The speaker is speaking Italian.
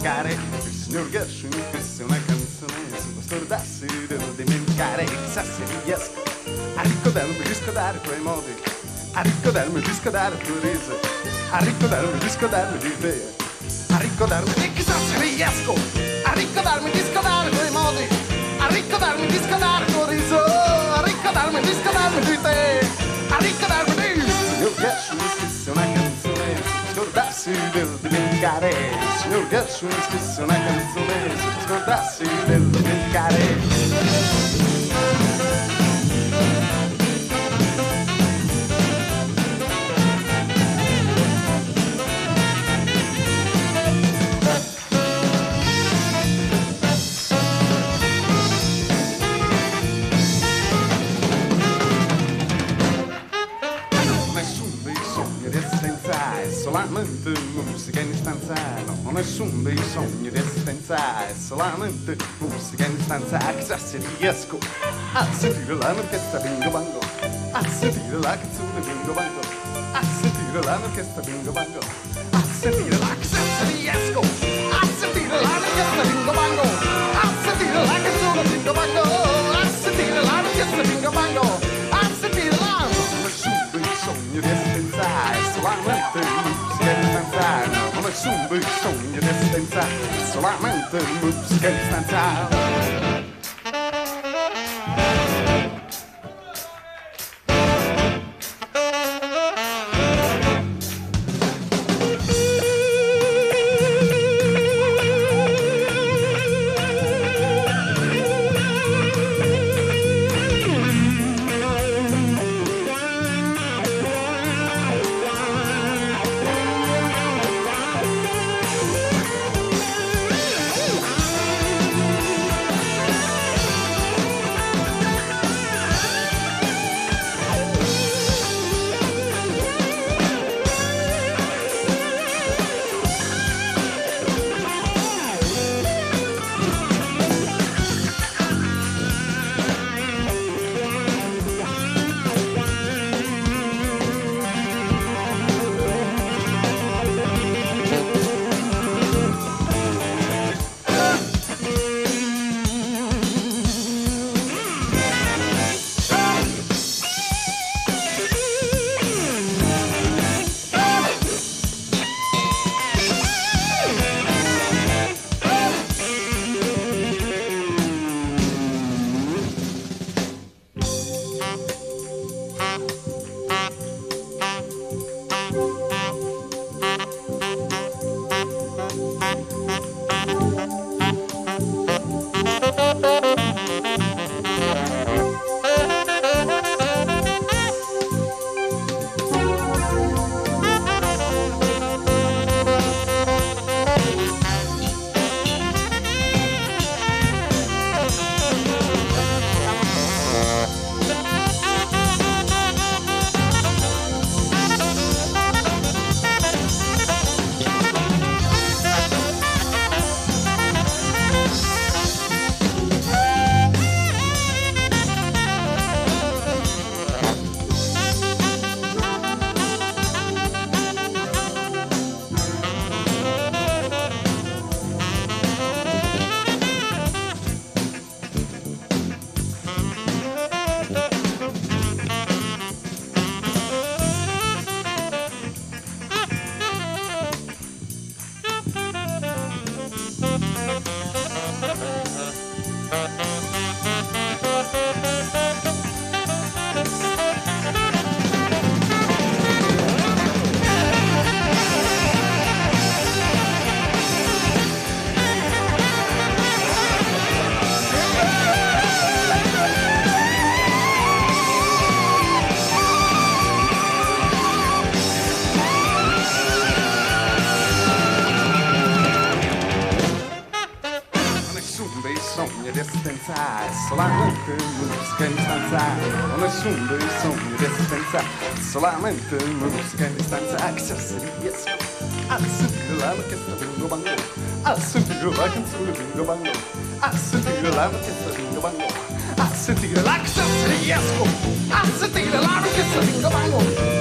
dimenticare. Il signor Gershwin scrisse una canzone sullo scordarsi del dimenticare. Chissà se riesco a ricordarmi di scordare quei modi, a ricordarmi di scordare tue risa, a ricordarmi di scordarmi di te, a ricordarmi di chissà se riesco a ricordarmi di scordare quei modi, a ricordarmi di scordare tuo riso, a ricordarmi di scordarmi di te, a ricordarmi di... Il signor Gershwin scrisse una canzone sullo scordarsi del dimenticare. Il signor Gershwin scrisse una canzone sullo scordarsi del dimenticare. Solamente musica in stanza, no, nessun dei sogni di esistenza, è solamente musica in stanza. Chissà se riesco a sentire l'orchestra bingo bango, a sentire la canzone bingo bango, a sentire l'orchestra bingo bango, a sentire la... Chissà se riesco a sentire l'orchestra bingo bango, a sentire la canzone bingo bango, a sentire l'orchestra bingo bango, a sentire la... Nessun dei sogni di esistenza, è solamente musica in stanza, no, nessun dei sogni di esistenza, solamente musica in stanza. È solamente musica in stanza, non nessun dei sogni di esistenza, solamente musica in stanza. Chissà se riesco a sentire l'orchestra bingo bango, a sentire la canzone bingo bango, a sentire l'orchestra bingo bango, a sentire la... Chissà se riesco a sentire l'orchestra bingo bango,